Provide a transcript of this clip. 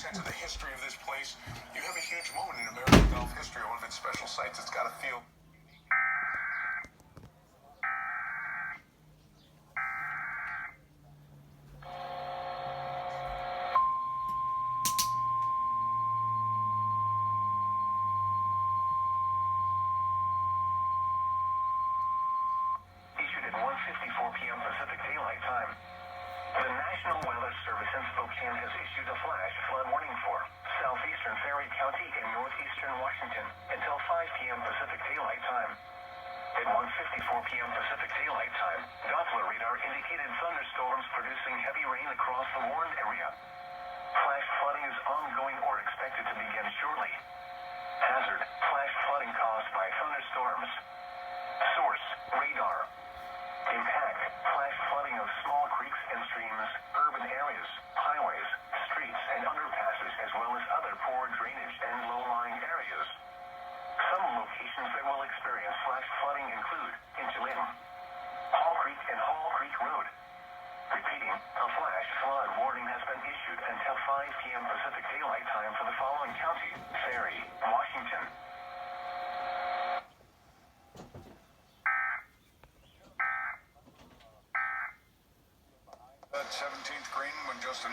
sense of the history of this place. You have a huge moment in American golf history, one of its special sites. It's got to feel. Issued at 1:54 p.m. Pacific Daylight Time. The National Weather Service in Spokane has issued a flash flood warning for southeastern Ferry County and northeastern Washington until 5 p.m. Pacific Daylight Time. At 1:54 p.m. Pacific Daylight Time, Doppler radar indicated thunderstorms producing heavy rain across the warned area. Flash flooding is ongoing or expected to begin shortly. Hazard: flash flooding caused by thunderstorms. Source: radar. Impact: flash flooding of small creeks and streams, urban areas, highways, streets, and underpasses, as well as other poor drainage and low-lying areas. Some locations that will experience flash flooding include Inchlim, Hall Creek and Hall Creek Road. Repeating, a flash flood warning has been issued until 5 p.m. Pacific Daylight Time for the following county: Ferry, Washington. That 17th green when Justin